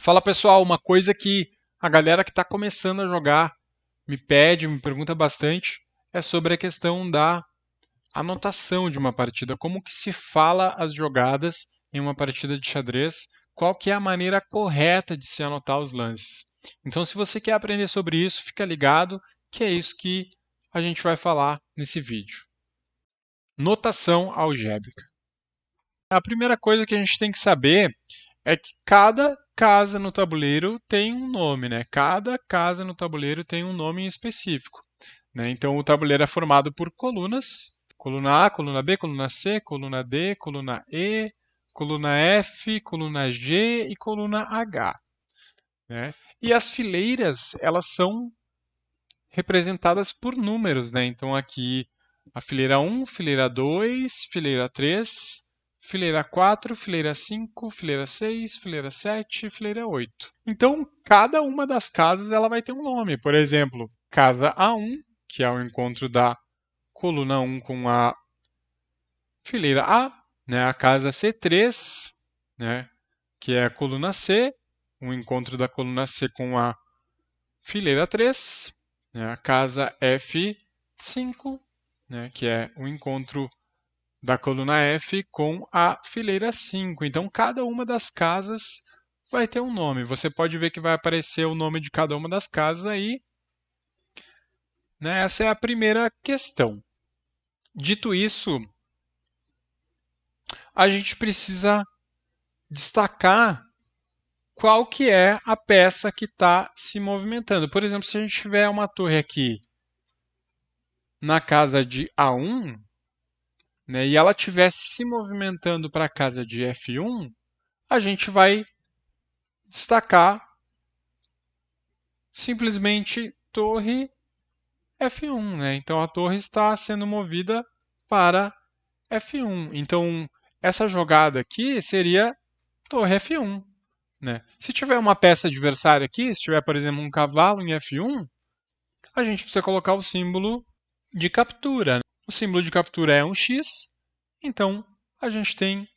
Fala pessoal, uma coisa que a galera que está começando a jogar me pede, me pergunta bastante, é sobre a questão da anotação de uma partida. Como que se fala as jogadas em uma partida de xadrez? Qual que é a maneira correta de se anotar os lances? Então, se você quer aprender sobre isso, fica ligado, que é isso que a gente vai falar nesse vídeo. Notação algébrica. A primeira coisa que a gente tem que saber é que cada casa no tabuleiro tem um nome, né? Cada casa no tabuleiro tem um nome em específico, né? Então o tabuleiro é formado por colunas, coluna A, coluna B, coluna C, coluna D, coluna E, coluna F, coluna G e coluna H, né? E as fileiras, elas são representadas por números, né? Então aqui a fileira 1, fileira 2, fileira 3, fileira 4, fileira 5, fileira 6, fileira 7, fileira 8. Então, cada uma das casas ela vai ter um nome. Por exemplo, casa A1, que é o encontro da coluna 1 com a fileira A, né? A casa C3, né? Que é a coluna C, o encontro da coluna C com a fileira 3, né? A casa F5, né? Que é o encontro da coluna F com a fileira 5. Então, cada uma das casas vai ter um nome. Você pode ver que vai aparecer o nome de cada uma das casas aí, né? Essa é a primeira questão. Dito isso, a gente precisa destacar qual que é a peça que está se movimentando. Por exemplo, se a gente tiver uma torre aqui na casa de A1, né, e ela estiver se movimentando para a casa de F1, a gente vai destacar simplesmente torre F1, né? Então a torre está sendo movida para F1. Então essa jogada aqui seria torre F1, né? Se tiver uma peça adversária aqui, se tiver, por exemplo, um cavalo em F1, a gente precisa colocar o símbolo de captura, né? O símbolo de captura é um X, então a gente tem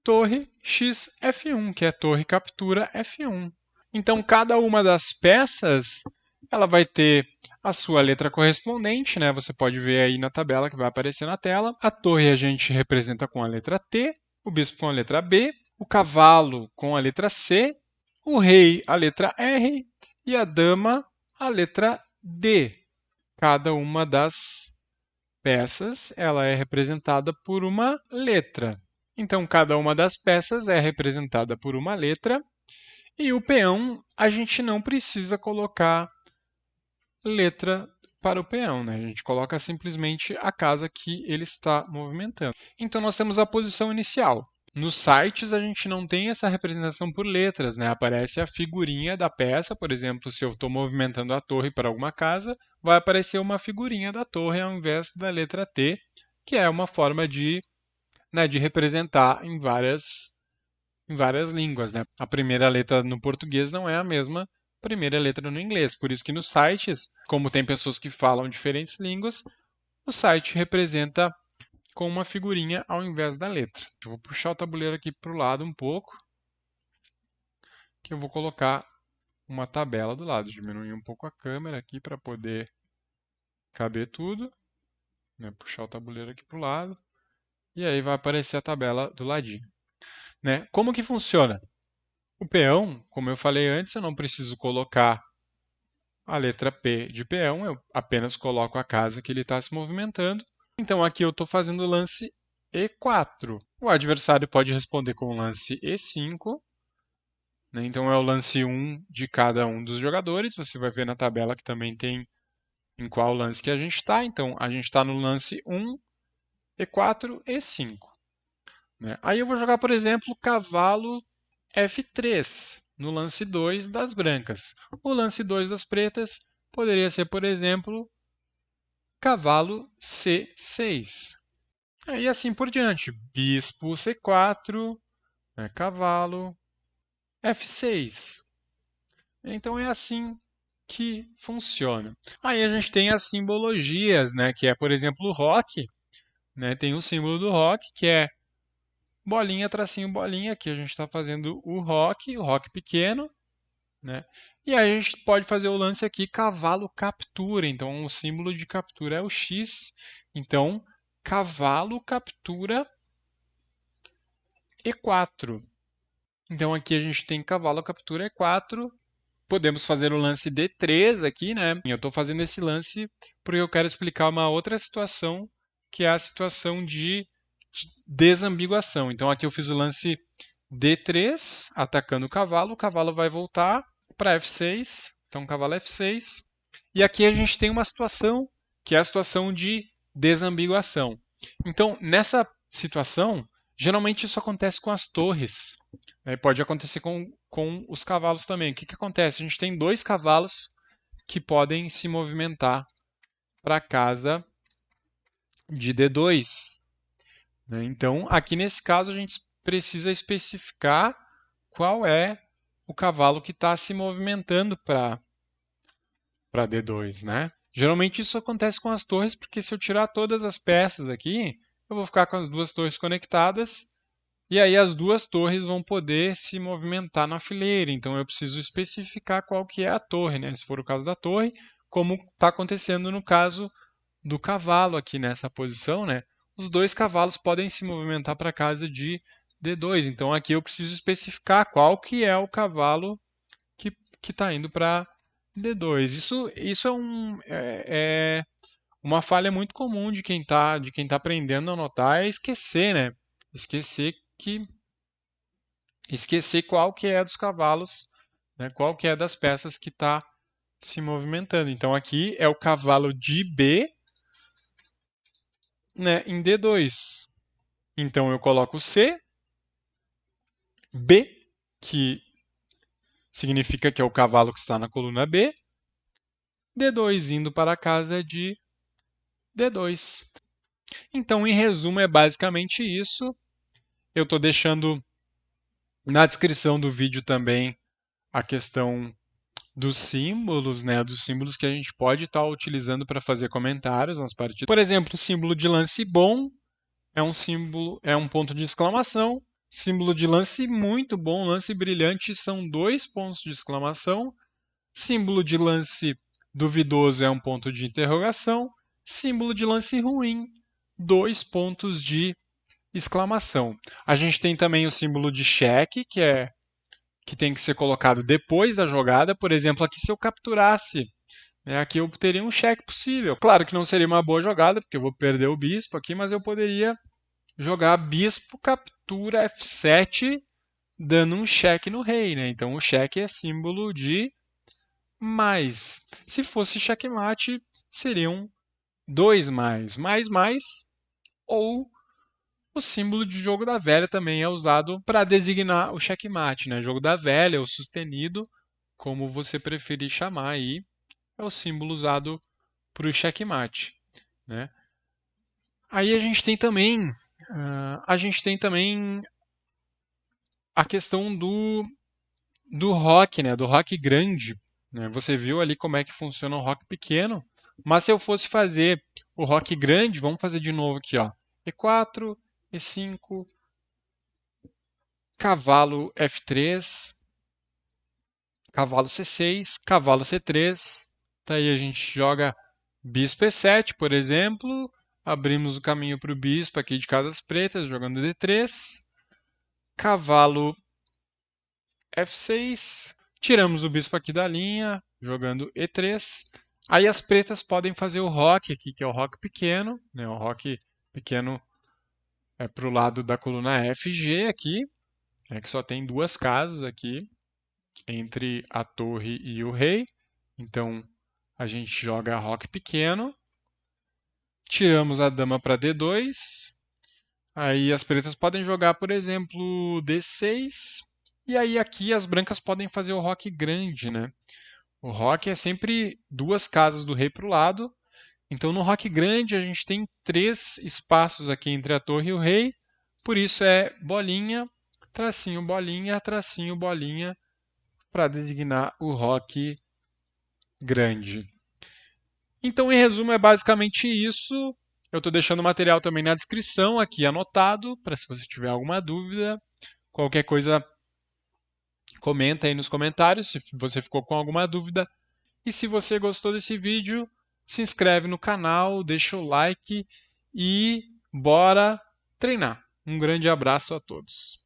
torre XF1, que é torre captura F1. Então, cada uma das peças ela vai ter a sua letra correspondente, né? Você pode ver aí na tabela que vai aparecer na tela. A torre a gente representa com a letra T, o bispo com a letra B, o cavalo com a letra C, o rei a letra R e a dama a letra D. Cada uma das peças ela é representada por uma letra. Então, cada uma das peças é representada por uma letra e o peão a gente não precisa colocar letra para o peão, né? A gente coloca simplesmente a casa que ele está movimentando. Então, nós temos a posição inicial. Nos sites a gente não tem essa representação por letras, né? Aparece a figurinha da peça, por exemplo, se eu estou movimentando a torre para alguma casa, vai aparecer uma figurinha da torre ao invés da letra T, que é uma forma de, né, de representar em várias línguas, né? A primeira letra no português não é a mesma primeira letra no inglês, por isso que nos sites, como tem pessoas que falam diferentes línguas, o site representa com uma figurinha ao invés da letra. Eu vou puxar o tabuleiro aqui para o lado um pouco, que eu vou colocar uma tabela do lado. Diminuir um pouco a câmera aqui para poder caber tudo. Né? Puxar o tabuleiro aqui para o lado. E aí vai aparecer a tabela do ladinho. Né? Como que funciona? O peão, como eu falei antes, eu não preciso colocar a letra P de peão, eu apenas coloco a casa que ele está se movimentando. Então aqui eu estou fazendo o lance E4. O adversário pode responder com o lance E5. Né? Então é o lance 1 de cada um dos jogadores. Você vai ver na tabela que também tem em qual lance que a gente está. Então a gente está no lance 1, E4, E5. Né? Aí eu vou jogar, por exemplo, cavalo F3 no lance 2 das brancas. O lance 2 das pretas poderia ser, por exemplo, cavalo C6. E assim por diante. Bispo C4, né, cavalo F6. Então é assim que funciona. Aí a gente tem as simbologias, né, que é, por exemplo, o rock. Né, tem o símbolo do rock, que é bolinha, tracinho, bolinha. Aqui a gente está fazendo o roque pequeno, né? E aí a gente pode fazer o lance aqui, cavalo captura. Então, o símbolo de captura é o X. Então, cavalo captura E4. Então, aqui a gente tem cavalo captura E4. Podemos fazer o lance D3 aqui, né? Eu estou fazendo esse lance porque eu quero explicar uma outra situação, que é a situação de desambiguação. Então, aqui eu fiz o lance D3, atacando o cavalo vai voltar para F6, então cavalo F6. E aqui a gente tem uma situação, que é a situação de desambiguação. Então, nessa situação, geralmente isso acontece com as torres, né? Pode acontecer com os cavalos também. O que, que acontece? A gente tem dois cavalos que podem se movimentar para a casa de D2. Né? Então, aqui nesse caso, a gente precisa especificar qual é o cavalo que está se movimentando para D2, né? Geralmente isso acontece com as torres, porque se eu tirar todas as peças aqui, eu vou ficar com as duas torres conectadas, e aí as duas torres vão poder se movimentar na fileira. Então eu preciso especificar qual que é a torre, né? Se for o caso da torre, como está acontecendo no caso do cavalo aqui nessa posição, né? Os dois cavalos podem se movimentar para a casa de D2. Então aqui eu preciso especificar qual que é o cavalo que está indo para D2. Isso é uma falha muito comum de quem tá aprendendo a anotar, é esquecer, né? Esquecer que esquecer qual que é dos cavalos, né? Qual que é das peças que está se movimentando. Então aqui é o cavalo de B, né, em D2. Então eu coloco C, B, que significa que é o cavalo que está na coluna B, D2 indo para a casa de D2. Então, em resumo, é basicamente isso. Eu estou deixando na descrição do vídeo também a questão dos símbolos, né? Dos símbolos que a gente pode estar utilizando para fazer comentários nas partidas. Por exemplo, o símbolo de lance bom é um símbolo, é um ponto de exclamação. Símbolo de lance muito bom, lance brilhante são 2 pontos de exclamação. Símbolo de lance duvidoso é um ponto de interrogação. Símbolo de lance ruim, 2 pontos de exclamação. A gente tem também o símbolo de cheque, que tem que ser colocado depois da jogada. Por exemplo, aqui se eu capturasse, né, aqui eu teria um cheque possível. Claro que não seria uma boa jogada, porque eu vou perder o bispo aqui, mas eu poderia jogar bispo captura F7, dando um cheque no rei, né? Então o cheque é símbolo de mais. Se fosse checkmate, seriam 2 mais. Mais, ou o símbolo de jogo da velha também é usado para designar o checkmate, né? Jogo da velha, o sustenido, como você preferir chamar aí, é o símbolo usado para o checkmate, né? Aí a gente tem também a questão do rock, né? Do rock grande, né? Você viu ali como é que funciona o rock pequeno, mas se eu fosse fazer o rock grande, vamos fazer de novo aqui, ó. E4, E5, cavalo F3, cavalo C6, cavalo C3. Daí a gente joga bispo E7, por exemplo. Abrimos o caminho para o bispo aqui de casas pretas, jogando D3. Cavalo F6. Tiramos o bispo aqui da linha, jogando E3. Aí as pretas podem fazer o roque aqui, que é o roque pequeno. Né? O roque pequeno é para o lado da coluna FG aqui, que só tem duas casas aqui entre a torre e o rei. Então a gente joga roque pequeno, tiramos a dama para D2. Aí as pretas podem jogar, por exemplo, D6. E aí aqui as brancas podem fazer o roque grande, né? O roque é sempre duas casas do rei para o lado. Então no roque grande a gente tem 3 espaços aqui entre a torre e o rei. Por isso é bolinha, tracinho, bolinha, para designar o roque grande. Então, em resumo, é basicamente isso. Eu estou deixando o material também na descrição aqui anotado, para se você tiver alguma dúvida, qualquer coisa, comenta aí nos comentários se você ficou com alguma dúvida. E se você gostou desse vídeo, se inscreve no canal, deixa o like e bora treinar. Um grande abraço a todos.